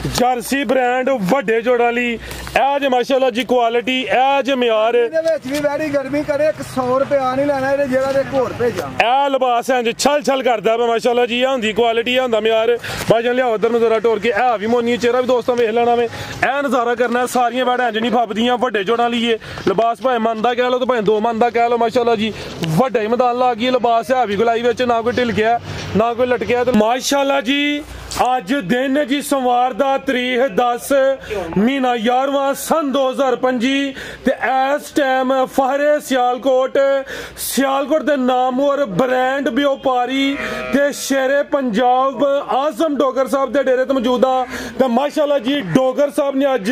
Jersey brand वड्डे जोड़ां लई ਇਹ ਜੇ माशाअल्लाह जी क्वालिटी ਇਹ ਜੇ ਮਿਆਰ ਇਹਦੇ ਵਿੱਚ ਵੀ ਵੈਰੀ ਗਰਮੀ ਕਰੇ 100 ਰੁਪਿਆ ਨਹੀਂ ਲੈਣਾ ਇਹਦੇ ਜਿਹੜਾ ਦੇ ਘੋਰ ਭੇਜਾਂ ਇਹ ਲਿਬਾਸ ਇੰਜ ਛਲ ਛਲ ਕਰਦਾ ਪਿਆ माशाअल्लाह जी ਇਹ ਹੁੰਦੀ ਕੁਆਲਿਟੀ ਇਹ ਹੁੰਦਾ ਮਿਆਰ ਭਾਈਜਾਨ ਲਿਆਓ ਉਧਰ ਨੂੰ ਜ਼ਰਾ ਟੋਰ ਕੇ ਇਹ ਵੀ ਮੋਨੀ ਚਿਹਰਾ ਵੀ ਦੋਸਤਾਂ ਵੇਖ ਲੈਣਾ ਵੇ ਇਹ ਨਜ਼ਾਰਾ ਕਰਨਾ ਸਾਰੀਆਂ ਵੈੜਾਂ ਇੰਜ ਨਹੀਂ ਫੱਬਦੀਆਂ ਵੱਡੇ ਜੋੜਾਂ ਲਈ ਇਹ ਲਿਬਾਸ ਭਾਵੇਂ ਮਨ ਦਾ ਕਹਿ ਲਓ ਤੇ ਭਾਵੇਂ 2 ਮਨ ਦਾ ਕਹਿ ਲਓ माशाअल्लाह जी ਵੱਡਾ ਹੀ ਮੈਦਾਨ ਲਾ ਗਈ ਲਿਬਾਸ ਹੈ ਵੀ ਗੁਲਾਈ ਵਿੱਚ ਨਾ ਕੋਈ ਢਿਲਕਿਆ ਨਾ ਕੋਈ ਲਟਕਿਆ ਤੇ माशाअल्लाह जी ਅੱਜ ਦਿਨ ਜੀ ਸੋਮਵਾਰ ਦਾ ਤਰੀਕ 10 ਮਹੀਨਾ 11ਵਾਂ ਸਨ 2025 ਤੇ ਇਸ ਟਾਈਮ ਫਹਰੇ ਸਿਆਲਕੋਟ ਦੇ ਨਾਮਵਰ ਬ੍ਰਾਂਡ ਵਪਾਰੀ ਤੇ ਸ਼ੇਰੇ ਪੰਜਾਬ ਆਜ਼ਮ ਡੋਗਰ ਸਾਹਿਬ ਦੇ ਡੇਰੇ ਤੇ ਮੌਜੂਦ ਆ ਤੇ ਮਾਸ਼ਾਅੱਲਾ ਜੀ ਡੋਗਰ ਸਾਹਿਬ ਨੇ ਅੱਜ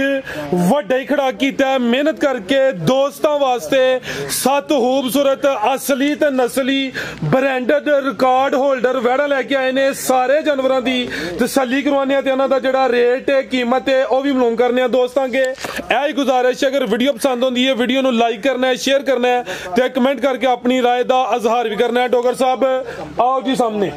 ਵੱਡਾ ਹੀ ਖੜਾ ਕੀਤਾ ਮਿਹਨਤ ਕਰਕੇ ਦੋਸਤਾਂ ਵਾਸਤੇ 7 ਖੂਬਸੂਰਤ ਅਸਲੀ ਤੇ ਨਸਲੀ ਬ੍ਰਾਂਡਡ ਰਿਕਾਰਡ ਹੋਲਡਰ ਵੈੜਾ ਲੈ ਕੇ ਆਏ ਨੇ ਸਾਰੇ ਜਾਨਵਰਾਂ ਦੀ तसल्ली करवाने ते उन्हां दा जेड़ा रेट है कीमत है वह भी मालूम करने दोस्तों के यही गुजारिश है अगर वीडियो पसंद होंदी है वीडियो नु लाइक करना है शेयर करना है ते कमेंट करके अपनी राय दा इजहार भी करना है डोगर साहब आओ जी सामने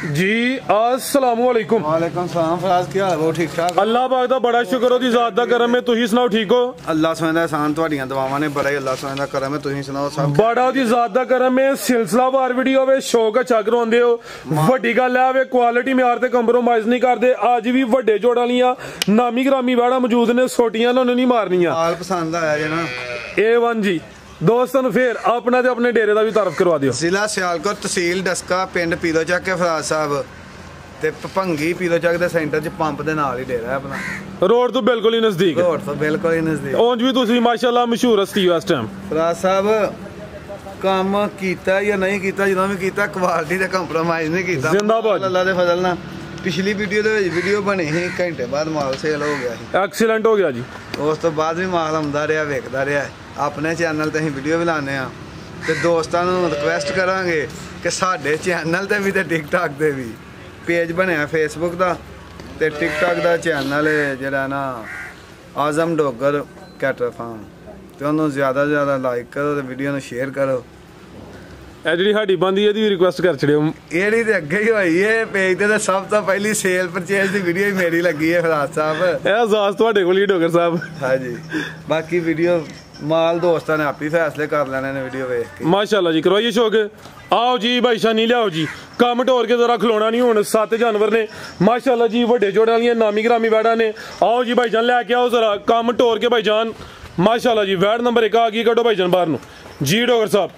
जी अस्सलामु अलैकुम। वालेकुम सलाम फराज क्या हाल हो ठीक ठाक अल्लाह पाक दा बड़ा शुक्र हो दी जात दा करम है तुही सुनाओ ठीक हो अल्लाह सुने दा एहसान ਤੁਹਾਡੀਆਂ ਦੁਆਵਾਂ ਨੇ ਬੜਾ ਹੀ ਅੱਲਾਹ ਸੁने ਦਾ ਕਰਮ ਹੈ ਤੁਸੀਂ ਸੁਣਾਓ ਸਭ बड़ा दी जात दा करम है सिलसिलावार वीडियो वे शौक अच्छा करवांदे हो ਵੱਡੀ ਗੱਲ ਹੈ ਵੇ ਕੁਆਲਿਟੀ ਮਿਆਰ ਤੇ ਕੰਪਰੋਮਾਈਜ਼ ਨਹੀਂ ਕਰਦੇ ਅੱਜ ਵੀ ਵੱਡੇ ਜੋੜ ਵਾਲੀਆਂ ਨਾਮੀ ਗ੍ਰਾਮੀ ਵੈੜਾ ਮੌਜੂਦ ਨੇ ਛੋਟੀਆਂ ਨੂੰ ਨਹੀਂ ਮਾਰਨੀਆਂ ਹਾਲ ਪਸੰਦ ਆਇਆ ਜੇ ਨਾ A1 जी दोस्तों फिर अपना ते अपने डेरे दा भी तारफ करवा दियो जिला सियालकोट तहसील डस्का पिंड पीलो ਚੱਕ के फराज साहब ਤੇ ਭੰਗੀ ਪੀਲੋ ਚੱਕ ਦੇ ਸੈਂਟਰ 'ਚ ਪੰਪ ਦੇ ਨਾਲ ਹੀ ਡੇਰਾ ਆਪਣਾ ਰੋਡ ਤੋਂ ਬਿਲਕੁਲ ਹੀ ਨਜ਼ਦੀਕ ਰੋਡ ਤੋਂ ਬਿਲਕੁਲ ਹੀ ਨਜ਼ਦੀਕ ਉਂਝ ਵੀ ਤੁਸੀਂ ਮਾਸ਼ਾਅੱਲਾ ਮਸ਼ਹੂਰ ਹਸਤੀ ਹੋ ਇਸ ਟਾਈਮ ਫਰਾਜ ਸਾਹਿਬ ਕੰਮ ਕੀਤਾ ਜਾਂ ਨਹੀਂ ਕੀਤਾ ਜਦੋਂ ਵੀ ਕੀਤਾ ਕੁਆਲਿਟੀ ਤੇ ਕੰਪਰੋਮਾਈਜ਼ ਨਹੀਂ ਕੀਤਾ ਜ਼ਿੰਦਾਬਾਦ ਅੱਲਾ ਦੇ ਫਜ਼ਲ ਨਾਲ ਪਿਛਲੀ ਵੀਡੀਓ ਦੇ ਵਿੱਚ ਵੀਡੀਓ ਬਣੀ ਸੀ ਘੰਟੇ ਬਾਅਦ ਮਾਲ ਸੇਲ ਹੋ ਗਿਆ ਸੀ ਐਕਸੀਲੈਂਟ ਹੋ ਗਿਆ ਜੀ ਉਸ ਤੋਂ ਬਾਅਦ ਵੀ ਮਾਲ ਆਉਂਦਾ ਰਿਹਾ ਵੇਖਦਾ ਰਿਹਾ ਆਪਣੇ ਚੈਨਲ ਤੇ ਅਸੀਂ ਵੀਡੀਓ ਵੀ ਲਾਉਂਦੇ ਆ ਤੇ ਦੋਸਤਾਂ ਨੂੰ ਰਿਕੁਐਸਟ ਕਰਾਂਗੇ ਕਿ ਸਾਡੇ ਚੈਨਲ ਤੇ ਵੀ ਤੇ ਟਿਕਟੌਕ ਤੇ ਵੀ ਪੇਜ ਬਣਿਆ ਫੇਸਬੁੱਕ ਦਾ ਤੇ ਟਿਕਟੌਕ ਦਾ ਚੈਨਲ ਹੈ ਜਿਹੜਾ ਨਾ ਆਜ਼ਮ ਡੋਗਰ ਕੈਟਰ ਫਾਰਮ ਤੇ ਉਹਨੂੰ ਜ਼ਿਆਦਾ ਜ਼ਿਆਦਾ ਲਾਈਕ ਕਰੋ ਤੇ ਵੀਡੀਓ ਨੂੰ ਸ਼ੇਅਰ ਕਰੋ ਇਹ ਜਿਹੜੀ ਸਾਡੀ ਬੰਦੀ ਇਹਦੀ ਰਿਕੁਐਸਟ ਕਰ ਛੜਿਓ ਇਹਦੀ ਤੇ ਅੱਗੇ ਹੀ ਹੋਈ ਏ ਪੇਜ ਤੇ ਸਭ ਤੋਂ ਪਹਿਲੀ ਸੇਲ ਪਰਚੇਸ ਦੀ ਵੀਡੀਓ ਹੀ ਮੇਰੀ ਲੱਗੀ ਹੈ ਫਰਾਜ਼ ਸਾਹਿਬ ਇਹ ਅਜ਼ਾਜ਼ ਤੁਹਾਡੇ ਕੋਲ ਹੀ ਡੋਗਰ ਸਾਹਿਬ ਹਾਂਜੀ ਬਾਕੀ ਵੀਡੀਓ ਮਾਲ ਦੋਸਤਾਂ ਨੇ ਆਪੀ ਫੈਸਲੇ ਕਰ ਲੈਣੇ ਨੇ ਵੀਡੀਓ ਵੇਖ ਕੇ माशाल्लाह जी करवाइए शौक आओ जी भाई शानी लियाओ जी कम ढोर के जरा खिलौना नहीं हुण 7 जानवर ने माशाल्लाह जी वड्डे जोड़े वालियां नामी ग्रामी वैड़ा ने आओ जी भाई जान लैके आओ जरा कम ढोर के भाई जान माशाल्लाह जी वैड़ नंबर 1 आ गई कड्डो भाई जान बाहर नु जी डोगर साहब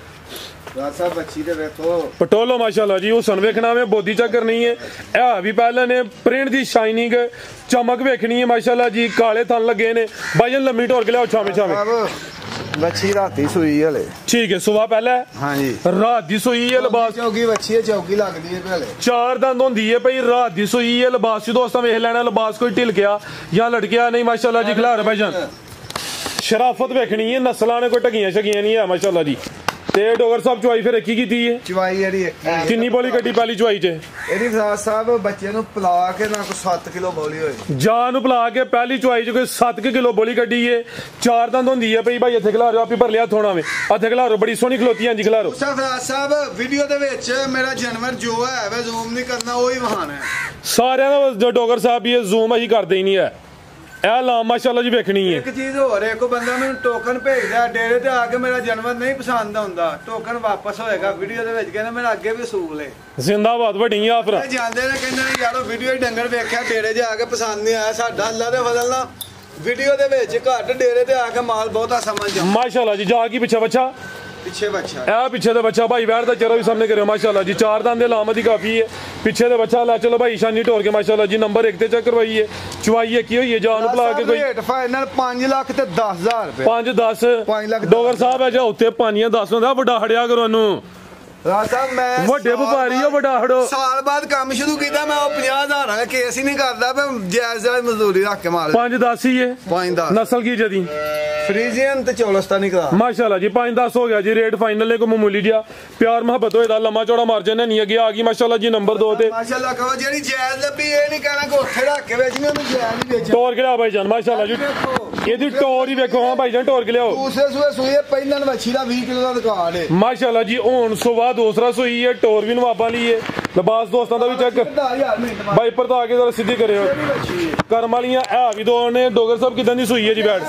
बच्ची दे वेखो पटोलो माशाल्लाह जी हुसन वेखना वे बोधी चक्कर नहीं है ए भी पहले ने प्रिंट दी शाइनिंग चमक वेखनी है माशाल्लाह जी काले थन लगे ने भाई लम्मी ढोर के लियाओ छामे छामे बच्ची राती सुई हले ठीक है सुबह पहले हां जी रात दी सुई है लिबास चौकी बच्ची है चौकी लगदी है पहले 4 दंद होंदी है भाई रात दी सुई है लिबास दोस्तों वेख लेना लिबास कोई ढिलकिया या लटकिया नहीं माशाल्लाह जी खिलार भाईजान शराफत वेखनी है नस्लां ने कोई टगियां शगियां नहीं है माशाल्लाह जी ਤੇ ਡੋਗਰ ਸਾਹਿਬ ਚੁਆਈ ਫਿਰ ਇੱਕ ਹੀ ਕੀਤੀ ਹੈ ਚੁਆਈ ਜਿਹੜੀ ਕਿੰਨੀ ਬੋਲੀ ਕੱਢੀ ਪਹਿਲੀ ਚੁਆਈ 'ਚ ਇਹਦੀ ਫਰਾਜ਼ ਸਾਹਿਬ ਬੱਚੇ ਨੂੰ ਪਲਾ ਕੇ ਨਾ ਕੋਈ 7 ਕਿਲੋ ਬੋਲੀ ਹੋਏ ਜਾਨ ਨੂੰ ਪਲਾ ਕੇ ਪਹਿਲੀ ਚੁਆਈ 'ਚ ਕੋਈ 7 ਕਿਲੋ ਬੋਲੀ ਕੱਢੀ ਏ 4 ਦੰਦ ਹੁੰਦੀ ਹੈ ਭਈ ਭਾਈ ਇੱਥੇ ਖਿਲਾਰੋ ਆਪੀ ਭਰ ਲਿਆ ਥੋਣਾ ਵੇ ਇੱਥੇ ਖਿਲਾਰੋ ਬੜੀ ਸੋਹਣੀ ਖਲੋਤੀ ਹਾਂਜੀ ਖਿਲਾਰੋ ਫਰਾਜ਼ ਸਾਹਿਬ ਵੀਡੀਓ ਦੇ ਵਿੱਚ ਮੇਰਾ ਜਾਨਵਰ ਜੋ ਹੈ ਵੇ ਜ਼ੂਮ ਨਹੀਂ ਕਰਨਾ ਉਹੀ ਵਹਾਣਾ ਹੈ ਸਾਰਿਆਂ ਦਾ ਜੋ ਡੋਗਰ ਸਾਹਿਬ ਇਹ ਜ਼ੂਮ ਅਸੀਂ ਕਰਦੇ ਹੀ ਨਹੀਂ ਹੈ ਇਹ ਲਾ ਮਾਸ਼ਾਅੱਲਾ ਜੀ ਵੇਖਣੀ ਹੈ ਇੱਕ ਚੀਜ਼ ਹੋਰ ਹੈ ਕੋਈ ਬੰਦਾ ਮੈਨੂੰ ਟੋਕਨ ਭੇਜਦਾ ਡੇਰੇ ਤੇ ਆ ਕੇ ਮੇਰਾ ਜਾਨਵਰ ਨਹੀਂ ਪਸੰਦ ਆਉਂਦਾ ਟੋਕਨ ਵਾਪਸ ਹੋਏਗਾ ਵੀਡੀਓ ਦੇ ਵਿੱਚ ਕਹਿੰਦਾ ਮੇਰਾ ਅੱਗੇ ਵੀ ਅਸੂਲ ਹੈ ਜ਼ਿੰਦਾਬਾਦ ਵੱਡੀ ਆਫਰ ਜਾਂਦੇ ਨੇ ਕਹਿੰਦੇ ਨੇ ਯਾਰੋ ਵੀਡੀਓ ਹੀ ਡੰਗਰ ਵੇਖਿਆ ਡੇਰੇ 'ਚ ਆ ਕੇ ਪਸੰਦ ਨਹੀਂ ਆਇਆ ਸਾਡਾ ਅੱਲਾ ਦੇ ਫਜ਼ਲ ਨਾਲ ਵੀਡੀਓ ਦੇ ਵਿੱਚ ਘੱਟ ਡੇਰੇ ਤੇ ਆ ਕੇ ਮਾਲ ਬਹੁਤਾ ਸਮਝ ਜਾ ਮਾਸ਼ਾਅੱਲਾ ਜੀ ਜਾ ਕੀ ਪਿੱਛੇ ਬੱਚਾ ਪਿੱਛੇ ਬੱਚਾ ਇਹ ਪਿੱਛੇ ਦਾ ਬੱਚਾ ਭਾਈ ਵੈੜ ਦਾ ਚਿਹਰਾ ਵੀ ਸਾਹਮਣੇ ਕਰਿਓ ਮਾਸ਼ਾਅੱਲਾ ਜੀ 4 ਦੰਦ ਦੇ ਲਾਮਤ ਹੀ ਕਾਫੀ ਹੈ ਪਿੱਛੇ ਦਾ ਬੱਚਾ ਲੈ ਚਲੋ ਭਾਈ ਸ਼ਾਨੀ ਢੋਰ ਕੇ ਮਾਸ਼ਾਅੱਲਾ ਜੀ ਨੰਬਰ 1 ਤੇ ਚੈੱਕ ਕਰਵਾਈਏ ਚੁਆਈ ਕੀ ਹੋਈ ਹੈ ਜਾਨ ਨੂੰ ਭਲਾ ਕੇ ਕੋਈ ਰੇਟ ਫਾਈਨਲ 5 ਲੱਖ ਤੇ 10000 ਰੁਪਏ 5 ਲੱਖ ਡੋਗਰ ਸਾਹਿਬ ਹੈ ਜਾਂ ਉੱਤੇ 5 10 ਹੁੰਦਾ ਵੱਡਾ ਹੜਿਆ ਕਰੋ ਇਹਨੂੰ ਰਾਜ ਸਾਹਿਬ ਮੈਂ ਵੱਡੇ ਵਪਾਰੀ ਹੋ ਵੱਡਾ ਹੜੋ ਸਾਲ ਬਾਅਦ ਕੰਮ ਸ਼ੁਰੂ ਕੀਤਾ ਮੈਂ ਉਹ 50,000 ਵਾਲਾ ਕੇਸ ਹੀ ਨਹੀਂ ਕਰਦਾ ਮੈਂ ਜਾਇਜ਼ ਵਾਲੀ ਮਜ਼ਦੂਰੀ ਰੱਖ ਕੇ ਮਾਲ 5-10 ਹੀ ਹੈ 5-10 ਨਸਲ ਕੀ ਜਦੀ ਫਰੀਜ਼ੀਅਨ ਤੇ ਚੌਲਸਤਾਨੀ ਕਰਾ ਮਾਸ਼ਾਅੱਲਾ ਜੀ 5-10 ਹੋ ਗਿਆ ਜੀ ਰੇਟ ਫਾਈਨਲ ਹੈ ਕੋਈ ਮਾਮੂਲੀ ਜਿਹਾ ਪਿਆਰ ਮੁਹੱਬਤ ਹੋਏਦਾ ਲੰਮਾ ਚੌੜਾ ਮਾਰਜਨ ਨਹੀਂ ਅੱਗੇ ਆ ਗਈ ਮਾਸ਼ਾਅੱਲਾ ਜੀ ਨੰਬਰ 2 ਤੇ ਮਾਸ਼ਾਅੱਲਾ ਕਹੋ ਜਿਹੜੀ ਜਾਇਜ਼ ਲੱਭੀ ਇਹ ਨਹੀਂ ਕਹਿਣਾ ਕਿ ਉੱਥੇ ਰੱਖ ਕੇ ਵੇਚਣੀ ਉਹਨੂੰ ਜਾਇਜ਼ ਹੀ ਵੇਚਣਾ ਟੋਰ ਕੇ ਲਿਆ ਭਾਈ ਜਾਨ ਮਾਸ਼ਾਅੱਲਾ ਜੀ ਇਹਦੀ ਟੋਰ ਹੀ ਵੇਖੋ ਹਾਂ ਭਾਈ ਜਾਨ ਟੋਰ ਕੇ ਲਿਆਓ ਦੂਸਰੇ ਸੂਏ ਸੂਏ ਪਹਿਲਾਂ ਵੱਛੀ ਦਾ 20 ਕਿਲੋ ਦਾ ਰਿਕਾਰਡ ਹੈ ਮਾਸ਼ਾਅੱਲਾ ਜੀ ਹੁਣ ਸੁਬਾ ਦੂਸਰਾ ਸੂਈ ਹੈ ਟੋਰ ਵੀ ਨਵਾਬਾਂ ਲਈ ਹੈ ਲਿਬਾਸ ਦੋਸਤਾਂ ਦਾ ਵੀ ਚੈੱਕ ਭਾਈ ਪਰ ਤਾਂ ਆ ਕੇ ਜ਼ਰਾ ਸਿੱਧੀ ਕਰਿਓ ਕਰਮ ਵਾਲੀਆਂ ਹੈ ਵੀ ਦੋ ਨੇ ਡੋਗਰ ਸਾਹਿਬ ਕਿਦਾਂ ਦੀ ਸੂਈ ਹੈ ਜੀ ਬੈਠ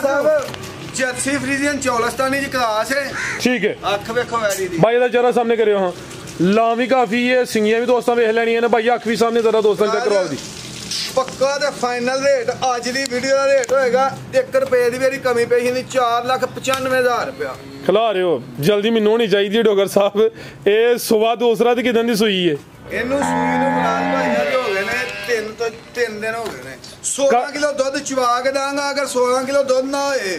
ਜਰਸੀ ਫਰੀਜ਼ੀਅਨ ਚੌਲਸਤਾਨੀ ਦੀ ਕਲਾਸ ਹੈ ਠੀਕ ਹੈ ਅੱਖ ਵੇਖੋ ਵੈਰੀ ਦੀ ਭਾਈ ਦਾ ਚਿਹਰਾ ਸਾਹਮਣੇ ਕਰਿਓ ਹਾਂ ਲਾਂ ਵੀ ਕਾਫੀ ਹੈ ਸਿੰਗੀਆਂ ਵੀ ਦੋਸਤਾਂ ਵੇਖ ਲੈਣੀਆਂ ਨੇ ਭਾਈ ਅੱਖ ਵੀ ਸਾਹਮਣੇ ਜ਼ਰਾ ਦੋਸਤਾਂ ਚੈੱਕ ਕਰਵਾਓ ਦੀ ਪੱਕਾ ਤੇ ਫਾਈਨਲ ਰੇਟ ਅੱਜ ਦੀ ਵੀਡੀਓ ਦਾ ਰੇਟ ਹੋਏਗਾ 1 ਰੁਪਏ ਦੀ ਮੇਰੀ ਕਮੀ ਪਈ ਸੀ 4,95,000 ਰੁਪਇਆ ਖਿਲਾ ਰਹੇ ਹੋ ਜਲਦੀ ਮੈਨੂੰ ਹੋਣੀ ਚਾਹੀਦੀ ਡੋਗਰ ਸਾਹਿਬ ਇਹ ਸੁਬਾ ਦੂਸਰਾ ਤੇ ਕਿਦਾਂ ਦੀ ਸੂਈ ਹੈ ਇਹਨੂੰ ਸੂਈ ਨੂੰ ਬਲਾਨ ਭਾਈਆਂ ਹੋ ਗਏ ਨੇ 3 ਦਿਨ ਹੋ ਗਏ ਨੇ 16 ਕਿਲੋ ਦੁੱਧ ਚਵਾ ਕੇ ਦਾਂਗਾ ਅਗਰ 16 ਕਿਲੋ ਦੁੱਧ ਨਾ ਹੋਏ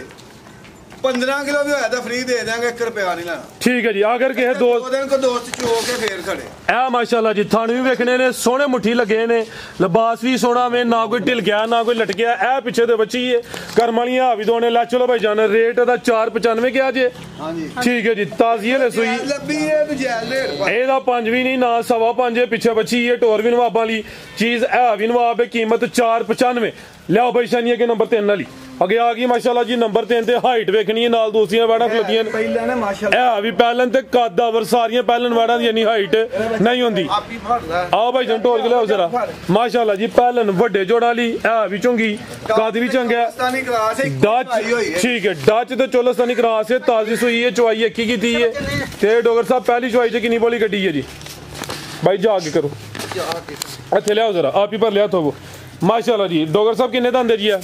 15 ਕਿਲੋ ਵੀ ਹੋਇਆ ਤਾਂ ਫ੍ਰੀ ਦੇ ਦਾਂਗੇ 1 ਰੁਪਿਆ ਨਹੀਂ ਲੈਣਾ ਠੀਕ ਹੈ ਜੀ ਅਗਰ ਕਿਸੇ ਦੋ ਦਿਨ ਕੋ ਦੋਸਤ ਚੋ ਕੇ ਫੇਰ ਖੜੇ ਇਹ ਮਾਸ਼ਾਅੱਲਾ ਜੀ ਥਣ ਵੀ ਵੇਖਣੇ ਨੇ ਸੋਹਣੇ ਮੁੱਠੀ ਲੱਗੇ ਨੇ ਲਿਬਾਸ ਵੀ ਸੋਹਣਾ ਵੇ ਨਾ ਕੋਈ ਢਿਲ ਗਿਆ ਨਾ ਕੋਈ ਲਟਕਿਆ ਇਹ ਪਿੱਛੇ ਦੇ ਬੱਚੀ ਹੈ ਕਰਮ ਵਾਲੀਆਂ ਹਾਵੀ ਦੋਨੇ ਲੈ ਚਲੋ ਭਾਈ ਜਾਨ ਰੇਟ ਦਾ 495 ਕਿਹਾ ਜੇ ਹਾਂਜੀ ਠੀਕ ਹੈ ਜੀ ਤਾਜ਼ੀ ਹੈ ਸੂਈ ਲੱਭੀ ਹੈ ਤੇ ਜੈਲ ਰੇਟ ਇਹਦਾ 5 ਵੀ ਨਹੀਂ ਨਾ 5.5 ਪਿੱਛੇ ਬੱਚੀ ਹੈ ਟੋਰ ਵੀ ਨਵਾਬਾਂ ਲਈ ਚੀਜ਼ ਇਹ ਵੀ ਨਵਾਬ ਹੈ ਕੀਮਤ 495 ਲਿਆਓ ਭਾਈ ਸ਼ਾਨੀਆ ਕੇ ਨੰਬਰ 3 ਵਾਲੀ ਅੱਗੇ ਆ ਗਈ ਮਾਸ਼ਾਅੱਲਾ ਜੀ ਨੰਬਰ 3 ਤੇ ਹਾਈਟ ਵੇਖਣੀ ਹੈ ਨਾਲ ਦੂਸਰੀਆਂ ਵਾੜਾਂ ਖਲੋਤੀਆਂ ਨੇ ਪਹਿਲਾਂ ਨੇ ਮਾਸ਼ਾਅੱਲਾ ਇਹ ਵੀ ਪਹਿਲਨ ਤੇ ਕਾਦਾਵਰ ਸਾਰੀਆਂ ਪਹਿਲਨ ਵਾੜਾਂ ਦੀ ਇੰਨੀ ਹਾਈਟ ਨਹੀਂ ਹੁੰਦੀ ਆਪੀ ਫੜਦਾ ਆਓ ਭਾਈ ਜਨ ਟੋਰ ਕੇ ਲਿਆਓ ਜ਼ਰਾ ਮਾਸ਼ਾਅੱਲਾ ਜੀ ਪਹਿਲਨ ਵੱਡੇ ਜੋੜਾਂ ਲਈ ਇਹ ਵੀ ਚੰਗੀ ਕੱਦ ਵੀ ਚੰਗਾ ਚੌਲਸਤਾਨੀ ਕਲਾਸ ਹੈ ਡੱਚ ਠੀਕ ਹੈ ਡੱਚ ਤੇ ਚੌਲਸਤਾਨੀ ਕਰਾਸ ਹੈ ਤਾਜ਼ੀ ਸੂਈ ਹੈ ਚਵਾਈ ਇੱਕੀ ਕੀਤੀ ਹੈ ਤੇ ਡੋਗਰ ਸਾਹਿਬ ਪਹਿਲੀ ਚਵਾਈ 'ਚ ਕਿੰਨੀ ਬੋਲੀ ਕੱਢੀ ਹੈ ਜੀ ਭਾਈ ਜਾ ਕੇ ਕਰੋ ਇੱਥੇ ਲਿਆਓ ਜ਼ਰਾ ਆਪ ਹੀ ਭਰ ਲਿਆ ਥੋਵੋ ਮਾਸ਼ਾਅੱਲਾ ਜੀ ਡੋਗਰ ਸਾਹਿਬ ਕਿੰਨੇ ਦੰਦੇ ਜੀ ਆ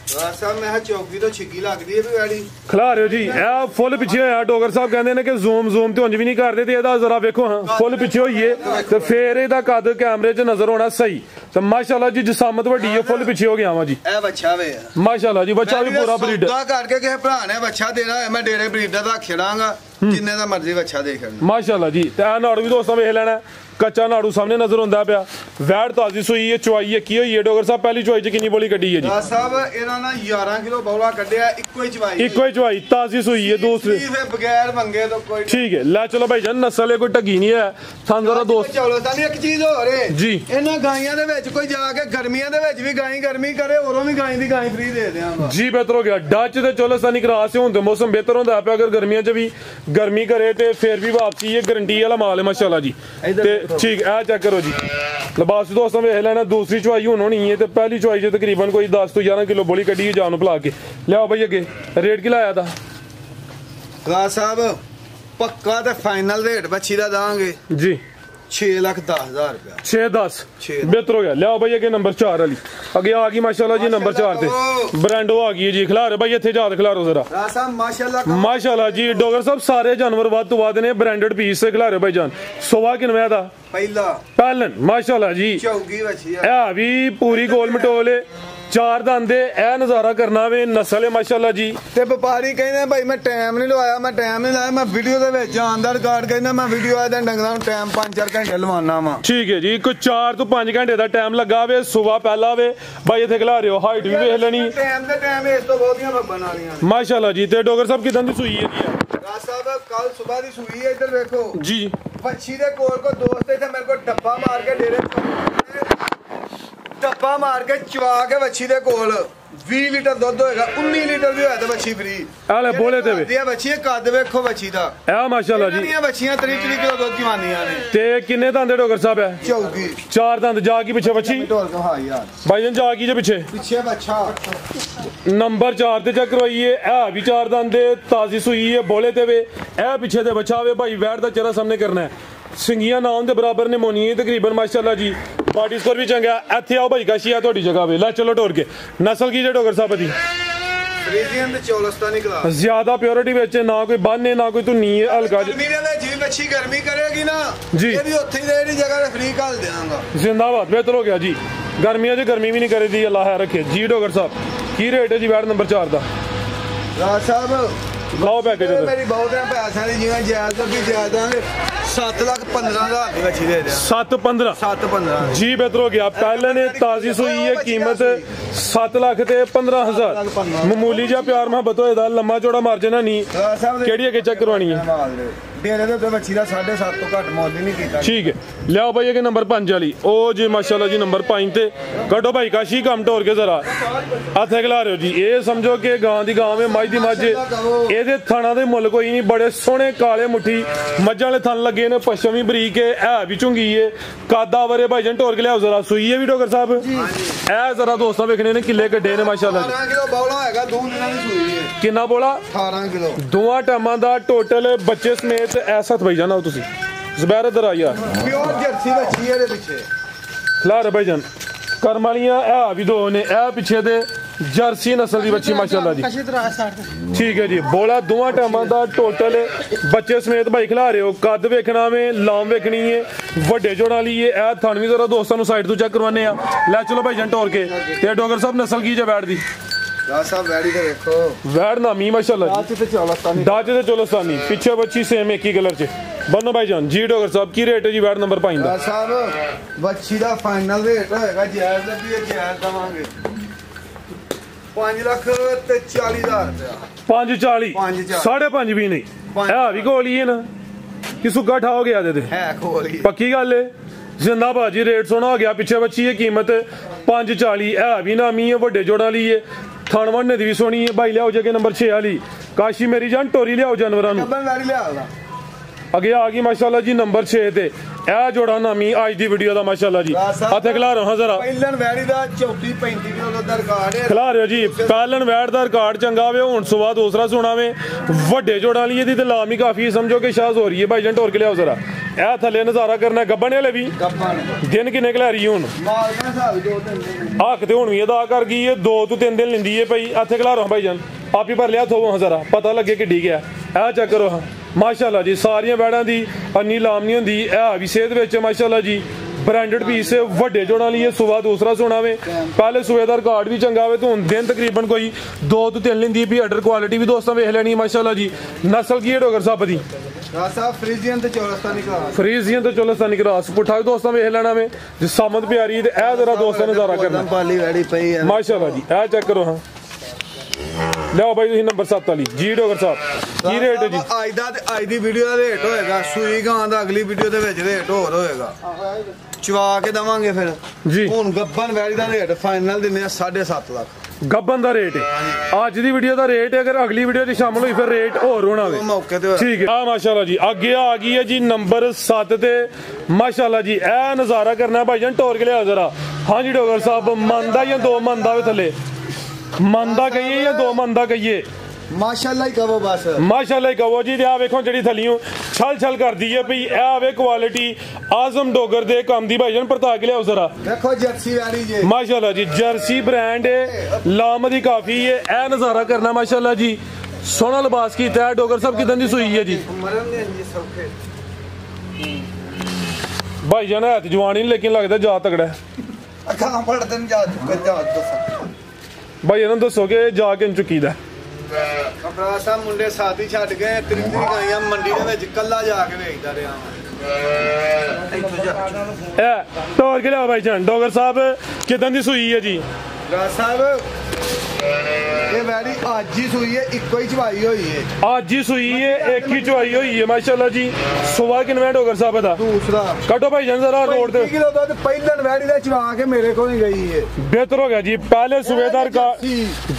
ਸਾਹਿਬ ਮੈਂ ਚੌਕੀ ਤੋਂ ਛਿੱਕੀ ਲੱਗਦੀ ਹੈ ਵੀ ਵੈੜੀ ਖਿਲਾ ਰਹੇ ਹੋ ਜੀ ਇਹ ਫੁੱਲ ਪਿੱਛੇ ਹੋਇਆ ਡੋਗਰ ਸਾਹਿਬ ਕਹਿੰਦੇ ਨੇ ਕਿ ਜ਼ੂਮ ਤੇ ਉਂਝ ਵੀ ਨਹੀਂ ਕਰਦੇ ਤੇ ਇਹਦਾ ਜ਼ਰਾ ਵੇਖੋ ਹਾਂ ਫੁੱਲ ਪਿੱਛੇ ਹੋਈਏ ਤੇ ਫੇਰ ਇਹਦਾ ਕੱਦ ਕੈਮਰੇ 'ਚ ਨਜ਼ਰ ਆਉਣਾ ਸਹੀ ਤੇ ਮਾਸ਼ਾਅੱਲਾ ਜੀ ਜਸਾਮਤ ਵੱਡੀ ਹੈ ਫੁੱਲ ਪਿੱਛੇ ਹੋ ਗਿਆ ਵਾ ਜੀ ਇਹ ਬੱਚਾ ਵੇ ਮਾਸ਼ਾਅੱਲਾ ਜੀ ਬੱਚਾ ਵੀ ਪੂਰਾ ਬਰੀਡ ਸੌਦਾ ਕਰਕੇ ਕਿਸੇ ਭਰਾ ਨੇ ਬੱਚਾ ਦੇਣਾ ਹੈ ਮੈਂ ਡੇਰੇ ਬਰੀਡਰ ਦਾ ਖੇੜਾਂਗਾ ਜਿੰਨੇ ਦਾ ਮਰਜ਼ੀ ਬੱਚਾ ਦੇਖ ਲੈਣਾ ਮਾਸ਼ਾਅੱਲਾ ਜੀ ਤੇ ਇਹ ਨਾੜੂ ਵੀ ਦੋਸਤਾਂ ਵੇਖ ਲੈਣਾ ਕੱਚਾ ਨਾੜੂ ਸਾਹਮਣੇ ਨਜ਼ਰ ਹੁੰਦਾ ਪਿਆ ਵੈੜ ਤਾਜ਼ੀ ਸੂਈ ਹੈ ਚਵਾਈ ਕੀ ਹੋਈ ਹੈ ਡੋਗਰ ਸਾਹਿਬ ਪਹਿਲੀ ਚਵਾਈ 'ਚ ਕਿੰਨੀ ਬੋਲੀ ਕੱਢੀ ਹੈ ਜੀ ਸਾਹਿਬ ਇਹਨਾਂ ਨਾਲ 11 ਕਿਲੋ ਬੌਲਾ ਕੱਢਿਆ ਇੱਕੋ ਹੀ ਚਵਾਈ ਤਾਜ਼ੀ ਸੂਈ ਹੈ ਦੂਸਰੀ ਬਗੈਰ ਮੰਗੇ ਤੋਂ ਕੋਈ ਠੀਕ ਹੈ ਲੈ ਚਲੋ ਭਾਈ ਜਾਨ ਨਸਲ ਹੈ ਕੋਈ ਢੱਗੀ ਨਹੀਂ ਹੈ ਸਾਨੂੰ ਜ਼ਰਾ ਦੋਸਤ ਚਲੋ ਸਾਨੂੰ ਇੱਕ ਚੀਜ਼ ਹੋਰ ਹੈ ਜੀ ਇਹਨਾਂ ਗਾਈਆਂ ਦੇ ਵਿੱਚ ਕੋਈ ਜਾ ਕੇ ਗਰਮੀਆਂ ਦੇ ਵਿੱਚ ਵੀ ਗਾਈ ਗਰਮੀ ਕਰੇ ਉਰੋਂ ਵੀ ਗਾਈ ਦੀ ਗਾਈ ਫ੍ਰੀ ਦੇ ਦਿਆਂਗਾ ਜੀ ਬਿਹਤਰ ਹੋ ਗਿਆ ਡੱਚ ਤੇ ਚੌਲਸਤਾਨੀ ਕਰਾਸ ਹੁੰਦੇ ਮੌਸਮ ਬਿਹਤਰ ਹੁੰਦਾ ਪਿਆ ਅਗਰ ਗਰਮੀਆਂ 'ਚ ਵੀ ਗਰਮੀ ਕਰੇ ਤੇ ਫੇਰ ਵੀ ਵਾਪਸੀ ਹੈ ਗਰੰਟੀ ਵਾਲਾ ਮਾਲ ਹੈ ਮਾਸ਼ਾਅੱਲਾ ਜੀ ਤੇ ਠੀਕ ਇਹ ਚੈੱਕ ਕਰੋ ਜੀ ਲਿਬਾਸ ਦੋਸਤਾਂ ਵੇਖ ਲੈਣਾ ਦੂਸਰੀ ਚਵਾਈ ਹੁਣ ਹੋਣੀ ਹੈ ਤੇ ਪਹਿਲੀ ਚਵਾਈ 'ਚ ਤਕਰੀਬਨ ਕੋਈ 10 ਤੋਂ 11 ਕਿਲੋ ਬੋਲੀ ਕੱਢੀ ਹੈ ਜਾਨ ਨੂੰ ਭੁਲਾ ਕੇ ਲਿਆਓ ਬਈ ਅੱਗੇ ਰੇਟ ਕੀ ਲਾਇਆ ਦਾ ਰਾਜ ਸਾਹਿਬ ਪੱਕਾ ਤੇ ਫਾਈਨਲ ਰੇਟ ਬੱਚੀ ਦਾ ਦਾਂਗੇ ਜੀ 6,10,000 ਰੁਪਇਆ 6-10 ਬਿਹਤਰ ਹੋ ਗਿਆ ਲਿਆਓ ਬਈ ਅੱਗੇ ਨੰਬਰ 4 ਵਾਲੀ ਅੱਗੇ ਆ ਗਈ ਮਾਸ਼ਾਅੱਲਾ ਜੀ ਨੰਬਰ 4 ਤੇ ਬ੍ਰਾਂਡੋ ਆ ਗਈ ਜੀ ਖਿਲਾ ਰਹੇ ਬਈ ਇੱਥੇ ਜਾਦ ਖਿਲਾ ਰੋ ਜ਼ਰਾ ਰਾਜ ਸਾਹਿਬ ਮਾਸ਼ਾਅੱਲਾ ਜੀ ਡੋਗਰ ਸਾਹਿਬ ਸਾਰੇ ਜਾਨਵਰ ਵੱਧ ਤੋਂ ਵੱਧ ਨੇ ਬ੍ਰਾਂਡਡ ਪੀਸ ਤੇ ਖਿਲਾ ਰਹੇ ਭਾਈ ਜਾਨ ਸੋਵਾ ਕਿਨਵੇਂ ਦਾ ਪਹਿਲਨ ਮਾਸ਼ਾਅੱਲਾ ਜੀ ਚੌਗੀ ਬੱਚੀ ਆ ਵੀ ਪੂਰੀ ਗੋਲ ਮਟੋਲ ਹੈ 4 ਦੰਦੇ ਇਹ ਨਜ਼ਾਰਾ ਕਰਨਾ ਵੇ ਨਸਲ ਹੈ ਮਾਸ਼ਾਅੱਲਾ ਜੀ ਤੇ ਵਪਾਰੀ ਕਹਿੰਦੇ ਭਾਈ ਮੈਂ ਟਾਈਮ ਨਹੀਂ ਲਵਾਇਆ ਮੈਂ ਵੀਡੀਓ ਦੇ ਵਿੱਚ ਆਂਦਾ ਰਿਕਾਰਡ ਕਹਿੰਦਾ ਮੈਂ ਵੀਡੀਓ ਆਇਆ ਤਾਂ ਡੰਗਰਾਂ ਨੂੰ ਟਾਈਮ 5-4 ਘੰਟੇ ਲਵਾਉਣਾ ਵਾ ਠੀਕ ਹੈ ਜੀ ਕੋਈ 4 ਤੋਂ 5 ਘੰਟੇ ਦਾ ਟਾਈਮ ਲੱਗਾ ਵੇ ਸਵੇਰ ਪਹਿਲਾ ਵੇ ਭਾਈ ਇੱਥੇ ਖਿਲਾ ਰਹੇ ਹੋ ਹਾਈਟ ਵੀ ਵੇਖ ਲੈਣੀ ਟਾਈਮ ਦੇ ਟਾਈਮ ਇਸ ਤੋਂ ਬਹੁਤੀਆਂ ਬੱਬਣ ਵਾਲੀਆਂ ਮਾਸ਼ਾਅੱਲਾ ਜੀ ਤੇ ਡੋਗਰ ਸਾਹਿਬ ਕਿਦਾਂ ਦੀ ਸੂਈ ਹੈ ਜੀ ਰਾਜ ਸਾਹਿਬ ਕੱਲ ਸਵੇਰ ਦੀ ਸੂਈ ਹੈ ਇੱਧਰ ਵੇਖੋ ਜੀ ਬੱਚੀ ਦੇ ਕੋਲ ਕੋ ਦੋਸਤ ਇੱਥੇ ਮੇਰੇ ਕੋਲ ਡੱਬਾ ਮਾਰ ਕੇ ਡੇਰੇ ਡੱਬਾ ਮਾਰ ਕੇ ਚਵਾ ਕੇ ਬੱਚੀ ਦੇ ਕੋਲ 20 ਲੀਟਰ ਦੁੱਧ ਹੋਏਗਾ 19 ਲੀਟਰ ਵੀ ਹੋਇਆ ਤੇ ਬੱਚੀ ਫ੍ਰੀ ਆਲੇ ਬੋਲੇ ਤੇ ਵੇ ਬੱਚੀ ਕੱਦ ਵੇਖੋ ਬੱਚੀ ਦਾ ਇਹ ਮਾਸ਼ਾਅੱਲਾ ਜੀ ਇਹਦੀਆਂ ਬੱਚੀਆਂ 30 ਕਿਲੋ ਦੁੱਧ ਜਵਾਨੀਆਂ ਨੇ ਤੇ ਕਿੰਨੇ ਦੰਦ ਡੋਗਰ ਸਾਹਿਬ ਹੈ ਚੌਗੀ 4 ਦੰਦ ਜਾ ਕੀ ਪਿੱਛੇ ਬੱਚੀ ਢੋਲ ਕੋ ਹਾਂ ਯਾਰ ਭਾਈ ਜਾਨ ਜਾ ਕੀ ਜੇ ਪਿੱਛੇ ਬੱਚਾ ਨੰਬਰ 4 ਤੇ ਚੈੱਕ ਕਰਵਾਈਏ ਇਹ ਵੀ 4 ਦੰਦ ਦੇ ਤਾਜ਼ੀ ਸੂਈ ਹੈ ਬੋਲੇ ਤੇ ਵੇ ਇਹ ਪਿੱਛੇ ਤੇ ਬੱਚਾ ਵੇ ਭਾਈ ਵੈੜ ਦਾ ਚਿਹਰਾ ਸਾਹਮਣੇ ਕਰਨਾ ਹੈ ਸਿੰਗੀਆਂ ਨਾ ਦੇ ਬਰਾਬਰ ਨੇ ਮੋਨੀ ਤਕਰੀਬਨ ਮਾਸ਼ਾਅੱਲਾ ਜੀ ਬਾਡੀ ਸਕੋਰ ਵੀ ਚੰਗਾ ਇੱਥੇ ਆਓ ਭਾਈ ਕਾਸ਼ੀ ਆ ਤੁਹਾਡੀ ਜਗ੍ਹਾ ਵੇ ਲੈ ਚਲੋ ਟੋਰ ਕੇ ਨਸਲ ਕੀ ਜੇ ਡੋਗਰ ਸਾਹਿਬ ਦੀ ਫਰੀਜ਼ੀਅਨ ਤੇ ਚੌਲਸਤਾਨੀ ਕਲਾਸ ਜ਼ਿਆਦਾ ਪਿਓਰਿਟੀ ਵਿੱਚ ਨਾ ਕੋਈ ਬੰਨ ਨਾ ਕੋਈ ਧੁੰਨੀ ਹੈ ਹਲਕਾ ਗਰਮੀ ਦੇ ਵਿੱਚ ਵੀ ਮੱਛੀ ਗਰਮੀ ਕਰੇਗੀ ਨਾ ਜੀ ਇਹ ਵੀ ਉੱਥੇ ਹੀ ਜਿਹੜੀ ਜਗ੍ਹਾ ਤੇ ਫ੍ਰੀ ਘੱਲ ਦੇਵਾਂਗਾ ਜ਼ਿੰਦਾਬਾਦ ਬਿਹਤਰ ਹੋ ਗਿਆ ਜੀ ਗਰਮੀਆਂ 'ਚ ਗਰਮੀ ਵੀ ਨਹੀਂ ਕਰੇਦੀ ਅੱਲਾਹ ਹੈ ਰੱਖੇ ਜੀ ਡੋਗਰ ਸਾਹਿਬ ਕੀ ਰੇਟ ਹੈ ਜੀ ਵੈਟ ਨੰਬਰ 4 ਦਾ ਰਾਜ ਸਾਹਿਬ ਲਾਓ ਪੈਕੇਜ ਮੇਰੀ ਬਹੁਤ ਹੈ ਪੈਸਿਆਂ ਦੀ ਜਿਵੇਂ ਜਾਇਜ਼ ਲੱਗੀ ਜਾਇਜ਼ ਦਾਂਗੇ 7,15,000 ਦੀ ਬੱਚੀ ਦੇ ਦਿਆ 7-15 7-15 जी बेहतर हो गया। पहले ने ताजी सुई है कीमत 7,15,000 मामूली जा प्यार मोहब्बत होएदा लम्मा चौड़ा मार्जिन है नहीं केड़ी अगे चेक करवानी है डेरे दे बच्ची दा 7.5 तो घट मुੱਲ नहीं कीता ठीक है लियाओ भाई अगे नंबर 5 वाली ओ जी माशाल्लाह जी नंबर 5 ते कटो भाई काशी काम टोर के जरा हथे खिला रहे हो जी ये समझो कि गां दी गां में मझ दी मझ एदे थाना दे मुੱਲ कोई नहीं बड़े सोहने काले मुट्ठी मज्जां वाले थन लगे ने पश्चिमी बरीक है भी झुंगी है कादा वरे भाई जन टोर के लियाओ जरा सुई है भी डोगर साहब ए जरा दोस्तों वेखने ने किले गड्डे ने माशाल्लाह 18 किलो बौला हैगा दो दिनां दी सुई है किन्ना बोला 18 किलो दोवां टाइमां दा टोटल बच्चे समेत ऐसा भाई जाना तुसी ज़ुबैर इधर आ यार प्योर जर्सी बच्ची है पीछे खिला रहे भाई जान करम वालियां ए भी दो ने ए पीछे दे जर्सी नस्ल की बच्ची माशाल्लाह जी ठीक है जी बोला दोवां टाइमां दा टोटल बच्चे समेत भाई खिला रहे हो कद वेखना में लाम वेखनी है वड्डे जोड़ा ली है ए थन भी जरा दोस्तों नु साइड तो चेक करवाने आ ले चलो भाई जान टोर के ते डोगर साहब नस्ल की जे बैठ दी साहब वैड़ी ते देखो वैड़ नामी माशाल्लाह दाच ते चौलस्तानी दाच ते चौलस्तानी पीछे बच्ची सेम एक ही कलर च बनो भाई जान जी डोगर साहब की रेट है जी वैड़ नंबर 5 दा साहब बच्ची दा फाइनल रेट होएगा जायज दा भी जायज दवांगे 5,40,000 रुपया 540 5.5 भी नहीं है भी कोल ही है ना कि सुग्गा ठा हो गया दे है कोल ही पक्की गल है जिंदाबाद जी रेट सोना हो गया पीछे बच्ची है कीमत 540 है भी नामी है वड्डे जोड़ा ली है थान वड़ने दी भी सोनी है भाई लियाओ जगह नंबर 6 वाली काशी मेरी जान टोरी लियाओ जानवरां नूं अगे आ गई माशाल्लाह जी नंबर 6 ते ए जोड़ा नामी आज दी वीडियो दा माशाल्लाह जी हथे खिला रहा हां जरा पहलन वैड़ी दा 34-35 किलो दा रिकॉर्ड है खिला रहे हो जी पहलन वैड़ दा रिकॉर्ड चंगा वे हुन सुबह दूसरा सोना वे वड्डे जोड़ा लिए दी ते लाम ही काफी समझो कि शाज हो रही है भाई जन टोर के लियाओ जरा ए थले नजारा करना गब्बन वाले भी दिन किन्ने खिला रही हुन हक ते हुन भी अदा कर गई है 2 तो 3 दिन लिंदी है भाई हथे खिला रहा भाई जान आप ही भर लिया थोवो जरा पता लगे कि गया ए चेक करो हां माशाल्लाह जी सारियां वैड़ां दी अन्नी लाम नहीं हुंदी है भी सेहत विच माशाल्लाह जी ब्रांडेड पीस वड्डे जोड़ा लिए सुबह दूसरा सोना वे पहले सुबह दा रिकॉर्ड भी चंगा वे तो हुन दिन तकरीबन कोई 2 तो 3 लिंदी भी अडर क्वालिटी भी दोस्तों वेख लेनी माशाल्लाह जी नस्ल की है डोगर साहब दी फ्रीजियन ते चौलस्तानी क्रॉस पुठा भी दोस्तों वेख लेना वे जिसमत प्यारी ते ए जरा दोस्तों नजारा करना पाली वैड़ी पई है माशाल्लाह जी ए चेक करो हां ਲਿਆਓ ਭਾਈ ਤੁਸੀਂ ਨੰਬਰ 7 ਵਾਲੀ ਜੀ ਡੋਗਰ ਸਾਹਿਬ ਕੀ ਰੇਟ ਹੈ ਜੀ ਅੱਜ ਦੀ ਵੀਡੀਓ ਦਾ ਰੇਟ ਹੋਏਗਾ ਸੂਈ ਗਾਂ ਦਾ ਅਗਲੀ ਵੀਡੀਓ ਦੇ ਵਿੱਚ ਰੇਟ ਹੋਰ ਹੋਏਗਾ ਚਵਾ ਕੇ ਦਵਾਂਗੇ ਫਿਰ ਜੀ ਹੁਣ ਗੱਬਨ ਵੈਲੀ ਦਾ ਰੇਟ ਫਾਈਨਲ ਦਿੰਨੇ ਆ 7.5 ਲੱਖ ਗੱਬਨ ਦਾ ਰੇਟ ਹੈ ਅੱਜ ਦੀ ਵੀਡੀਓ ਦਾ ਰੇਟ ਹੈ ਅਗਰ ਅਗਲੀ ਵੀਡੀਓ 'ਚ ਸ਼ਾਮਲ ਹੋਈ ਫਿਰ ਰੇਟ ਹੋਰ ਹੋਣਾ ਵੇ ਮੌਕੇ ਤੇ ਠੀਕ ਹੈ ਆ ਮਾਸ਼ਾਅੱਲਾ ਜੀ ਅੱਗੇ ਆ ਗਈ ਹੈ ਜੀ ਨੰਬਰ 7 ਤੇ ਮਾਸ਼ਾਅੱਲਾ ਜੀ ਇਹ ਨਜ਼ਾਰਾ ਕਰਨਾ ਭਾਈ ਜਾਨ ਟੋਰ ਕੇ ਲਿਆ ਜ਼ਰਾ ਹਾਂ ਜੀ ਡੋਗਰ ਸਾਹਿਬ ਮੰਨਦਾ ਜਾਂ 2 ਮੰਨਦਾ ਵੇ ਥੱਲੇ ਮੰਨਦਾ ਕਹੀਏ ਜਾਂ 2 ਮੰਨਦਾ ਕਹੀਏ माशाल्लाह ही कहो बस माशाल्लाह ही कहो जी आ वेखो जड़ी थलियों छल छल कर दी है भई ए आवे क्वालिटी आजम डोगर दे काम दी भाईजान परता के लियाओ जरा देखो जर्सी वाली जे माशाल्लाह जी जर्सी ब्रांड है लाम दी काफी है ए नजारा करना माशाल्लाह जी सोना लिबास कीता है डोगर साहब किदन दी सुई है जी भाईजान है जवानी लेकिन लगदा जा तगड़ा है अखा पड़दे न जा दस भाई इन्हां दसो कि जा के चुकी दा ਕਪੜਾ ਸਾਹਿਬ ਮੁੰਡੇ ਸਾਥੀ ਛੱਡ ਗਏ ਤ੍ਰਿੰਦੀ ਗਾਈਆਂ ਮੰਡੀ ਦੇ ਵਿੱਚ ਕੱਲਾ ਜਾ ਕੇ ਵੇਚਦਾ ਰਿਹਾ ਮੈਂ ਤੋੜ ਕੇ ਲਿਆ ਭਾਈ ਜਾਨ ਡੋਗਰ ਸਾਹਿਬ ਕਿਦਾਂ ਦੀ ਸੂਈ ਹੈ ਜੀ ਰਾਜ ਸਾਹਿਬ ਇਹ ਵੈੜੀ ਅੱਜ ਹੀ ਸੂਈ ਹੈ ਇੱਕੋ ਹੀ ਚਵਾਈ ਹੋਈ ਹੈ ਅੱਜ ਹੀ ਸੂਈ ਹੈ ਇੱਕ ਹੀ ਚਵਾਈ ਹੋਈ ਹੈ ਮਾਸ਼ਾਅੱਲਾ ਜੀ ਸੁਬਾ ਕਿੰਨੇ ਡੋਗਰ ਸਾਹਿਬ ਦਾ ਦੂਸਰਾ ਕੱਟੋ ਭਾਈ ਜਾਨ ਜ਼ਰਾ ਰੋਡ ਤੇ 20 ਕਿਲੋ ਦੁੱਧ ਪਹਿਲਣ ਵੈੜੀ ਦਾ ਚਵਾ ਕੇ ਮੇਰੇ ਕੋਲ ਹੀ ਗਈ ਹੈ ਬਿਹਤਰ ਹੋ ਗਿਆ ਜੀ ਪਹਿਲੇ ਸੂਬੇਦਾਰ ਦਾ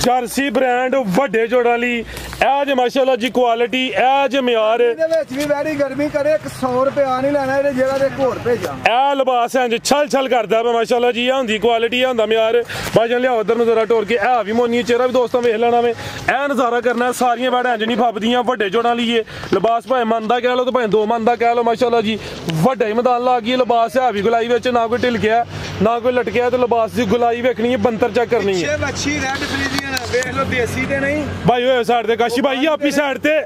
ਜਰਸੀ ਬ੍ਰਾਂਡ ਵੱਡੇ ਜੋੜਾਂ ਲਈ ਇਹ ਜੇ ਮਾਸ਼ਾਅੱਲਾ ਜੀ ਕੁਆਲਿਟੀ ਇਹ ਜੇ ਮਿਆਰ ਇਹਦੇ ਵਿੱਚ ਵੀ ਵੈੜੀ ਗਰਮੀ ਕਰੇ 100 ਰੁਪਿਆ ਨਹੀਂ ਲੈਣਾ ਇਹਦੇ ਜਿਹੜਾ ਦੇ ਘੋਰ ਭੇਜਾਂ ਇਹ ਲਿਬਾਸ ਹੈ ਜੀ ਛਲ ਛਲ ਕਰਦਾ ਮਾਸ਼ਾਅੱਲਾ ਜੀ ਇਹ ਹੁੰਦੀ ਕੁਆਲਿਟੀ ਇਹ ਹੁੰਦਾ ਮਿਆਰ ਭਾਈ ਜਾਨ ਲਿਆਓ ਉਧਰ ਨੂੰ ਜ਼ਰਾ ਟੋਰ ਕੇ ਇਹ ਵੀ ਮੋਨੀ ਚਿਹਰਾ ਵੀ ਦੋਸਤਾਂ ਵੇਖ ਲੈਣਾ ਵੇ ਇਹ ਨਜ਼ਾਰਾ ਕਰਨਾ ਸਾਰੀਆਂ ਵੈੜਾਂ ਇੰਜ ਨਹੀਂ ਫੱਬਦੀਆਂ ਵੱਡੇ ਜੋੜਾਂ ਲਈਏ ਲਿਬਾਸ ਭਾਵੇਂ ਮਨ ਦਾ ਕਹਿ ਲਓ ਤੇ ਭਾਵੇਂ 2 ਮਨ ਦਾ ਕਹਿ ਲਓ ਮਾਸ਼ਾਅੱਲਾ ਜੀ ਵੱਡਾ ਹੀ ਮੈਦਾਨ ਲਾ ਗਈ ਲਿਬਾਸ ਹੈ ਵੀ ਗੁਲਾਈ ਵਿੱਚ ਨਾ ਕੋਈ ਢਿਲ ਗਿਆ ਨਾ ਕੋਈ ਲਟਕਿਆ ਤੇ ਲਿਬਾਸ ਦੀ ਗੁਲਾਈ ਵੇਖਣੀ ਹੈ ਬੰਤਰ ਚੈੱਕ ਕਰਨੀ ਹੈ ਮੱਛੀ ਰੈੱਡ ਫਰੀਜ਼ੀਅਨ ਵੇਖ ਲਓ ਦੇਸੀ ਤੇ ਨਹੀਂ ਭਾਈ ਹੋਏ ਸਾਈਡ ਤੇ ਕਾਸ਼ੀ ਭਾਈ ਆਪੀ ਸਾਈਡ ਤੇ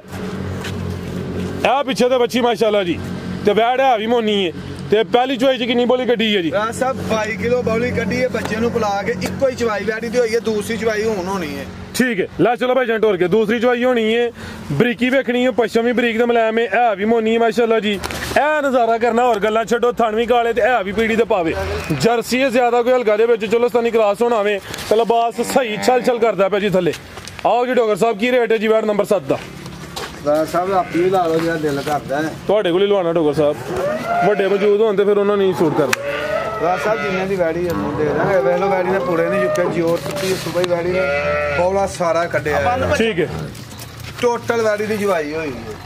ਆ ਪਿੱਛੇ ਤੇ ਬੱਚੀ ਮਾਸ਼ਾਅੱਲਾ ਜੀ ਤੇ ਵੈੜ ਹੈ ਵੀ ਮੋਨੀ ਹੈ ਤੇ ਪਹਿਲੀ ਚਵਾਈ ਚ ਕਿੰਨੀ ਬੋਲੀ ਕੱਢੀ ਹੈ ਜੀ ਰਾਜ ਸਾਹਿਬ 22 ਕਿਲੋ ਬੋਲੀ ਕੱਢੀ ਹੈ ਬੱਚੇ ਨੂੰ ਪਿਲਾ ਕੇ ਇੱਕੋ ਹੀ ਚਵਾਈ ਵੈੜੀ ਦੀ ਹੋਈ ਹੈ ਦੂਸਰੀ ਚਵਾਈ ਹੁਣ ਹੋਣੀ ਹੈ ठीक है ला चलो भाई टोर के दूसरी चवाई होनी है बरीकी वेखनी है पश्चिमी बरीक दे मुलायम है भी मोनी है माशाल्लाह जी ਇਹ ਨਜ਼ਾਰਾ ਕਰਨਾ, ਹੋਰ ਗੱਲਾਂ ਛੱਡੋ। ਥਣ ਵੀ ਕਾਲੇ ਤੇ ਇਹ ਵੀ ਪੀੜੀ ਤੇ ਪਾਵੇ। ਜਰਸੀ ਹੈ ਜ਼ਿਆਦਾ ਕੋਈ ਹਲਕਾ ਦੇ ਵਿੱਚ ਚਲੋਸਤਾਨੀ ਕ੍ਰਾਸ ਹੋਣਾ ਹੋਵੇ ਤੇ ਲਿਬਾਸ ਸਹੀ ਛਲ ਕਰਦਾ ਪਿਆ ਜੀ ਥੱਲੇ। ਆਓ ਜੀ ਡੋਗਰ ਸਾਹਿਬ, ਕੀ ਰੇਟ ਹੈ ਜੀ ਵੈੜ ਨੰਬਰ 7 ਦਾ? ਸਾਹਿਬ ਆਪੀ ਵੀ ਲਾ ਲਓ ਜਿਹੜਾ ਦਿਲ ਕਰਦਾ। ਤੁਹਾਡੇ ਕੋਲ ਹੀ ਲਵਾਉਣਾ ਡੋਗਰ ਸਾਹਿਬ, ਵੱਡੇ ਮੌਜੂਦ ਹੋਣ ਤੇ ਫਿਰ ਉਹਨਾਂ ਨਹੀਂ ਸੂਟ ਕਰਦਾ। ਰਾਜ ਸਾਹਿਬ ਜਿੰਨੇ ਦੀ ਵੈੜੀ ਇਹਨੂੰ ਦੇ ਦਾਂਗੇ। ਵੇਖ ਲਓ ਵੈੜੀ ਨੇ ਪੂਰੇ ਨਹੀਂ ਚੁੱਕੇ, ਜੋਰ ਸੁੱਤੀ ਸੁਬਾ ਹੀ ਵੈੜੀ ਨੇ ਪੌਲਾ ਸਾਰਾ ਕੱਢਿਆ। ਠੀਕ ਹੈ, ਟੋਟਲ ਵੈੜੀ ਦੀ ਜਵਾਈ ਹੋਈ ਹੈ।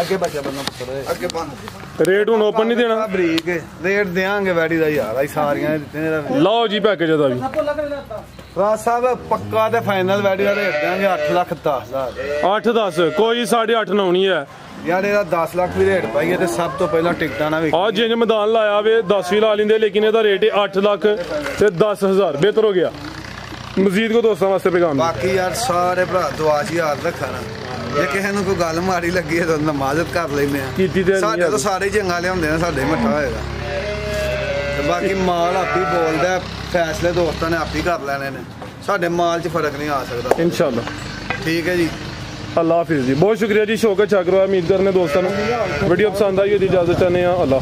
ਅੱਗੇ ਬੱਚਾ ਬੰਦਾ ਪੁੱਛਦਾ ਅੱਗੇ ਬੰਦ ਰੇਟ ਹੁਣ ਓਪਨ ਨਹੀਂ ਦੇਣਾ, ਬਰੀਕ ਰੇਟ ਦੇਾਂਗੇ ਵੈੜੀ ਦਾ ਯਾਰ। ਅਸੀਂ ਸਾਰੀਆਂ ਦਿੱਤੇ ਨੇ। ਲਓ ਜੀ ਪੈਕੇਜ ਦਾ ਵੀ ਰਾਜ ਸਾਹਿਬ ਪੱਕਾ ਤੇ ਫਾਈਨਲ ਵੈੜੀ ਦਾ ਰੇਟ ਦੇਾਂਗੇ 8,10,000। 8-10 ਕੋਈ 8.5 ਲਾਉਣੀ ਹੈ ਯਾਰ। ਇਹਦਾ 10 ਲੱਖ ਵੀ ਰੇਟ ਪਾਈਏ ਤੇ ਸਭ ਤੋਂ ਪਹਿਲਾਂ ਟਿਕਟਾਂ ਨਾ ਵੀ ਆ ਜਿੰਜ ਮੈਦਾਨ ਲਾਇਆ ਵੇ 10 ਵੀ ਲਾ ਲੈਂਦੇ, ਲੇਕਿਨ ਇਹਦਾ ਰੇਟ 8 ਲੱਖ ਤੇ 10,000 ਬਿਹਤਰ ਹੋ ਗਿਆ। ਮਜ਼ੀਦ ਕੋ ਦੋਸਤਾਂ ਵਾਸਤੇ ਪੈਗਾਮ। ਬਾਕੀ ਯਾਰ ਸਾਰੇ ਭਰਾ ਦੁਆ 'ਚ ਯਾਦ ਰੱਖਣਾ, ਜੇ ਕਿਸੇ ਨੂੰ ਕੋਈ ਗੱਲ ਮਾੜੀ ਲੱਗੀ ਹੈ ਤਾਂ ਨਮਾਜ਼ਤ ਕਰ ਲੈਂਦੇ ਆ। ਕੀਤੀ ਤੇ ਸਾਡੇ ਤੋਂ ਸਾਰੇ ਚੰਗਾ ਲਿਆਉਂਦੇ ਨੇ, ਸਾਡੇ ਮੱਠਾ ਹੋਏਗਾ। ਤੇ ਬਾਕੀ ਮਾਲ ਆਪੀ ਬੋਲਦਾ, ਫੈਸਲੇ ਦੋਸਤਾਂ ਨੇ ਆਪੀ ਕਰ ਲੈਣੇ ਨੇ। ਸਾਡੇ ਮਾਲ 'ਚ ਫਰਕ ਨਹੀਂ ਆ ਸਕਦਾ ਇਨਸ਼ਾਅੱਲਾ। ਠੀਕ ਹੈ ਜੀ, ਅੱਲਾਹ ਹਾਫਿਜ਼ ਜੀ। ਬਹੁਤ ਸ਼ੁਕਰੀਆ ਜੀ, ਸ਼ੌਕਤ ਛਕ ਰਿਹਾ। ਉਮੀਦ ਕਰਨੇ ਦੋਸਤਾਂ ਨੂੰ ਵੀਡੀਓ ਪਸੰਦ ਆਈ ਹੋਈ। ਇਜਾਜ਼ਤ ਚਾਹੁੰਦੇ ਹਾਂ। ਅੱਲਾਹ।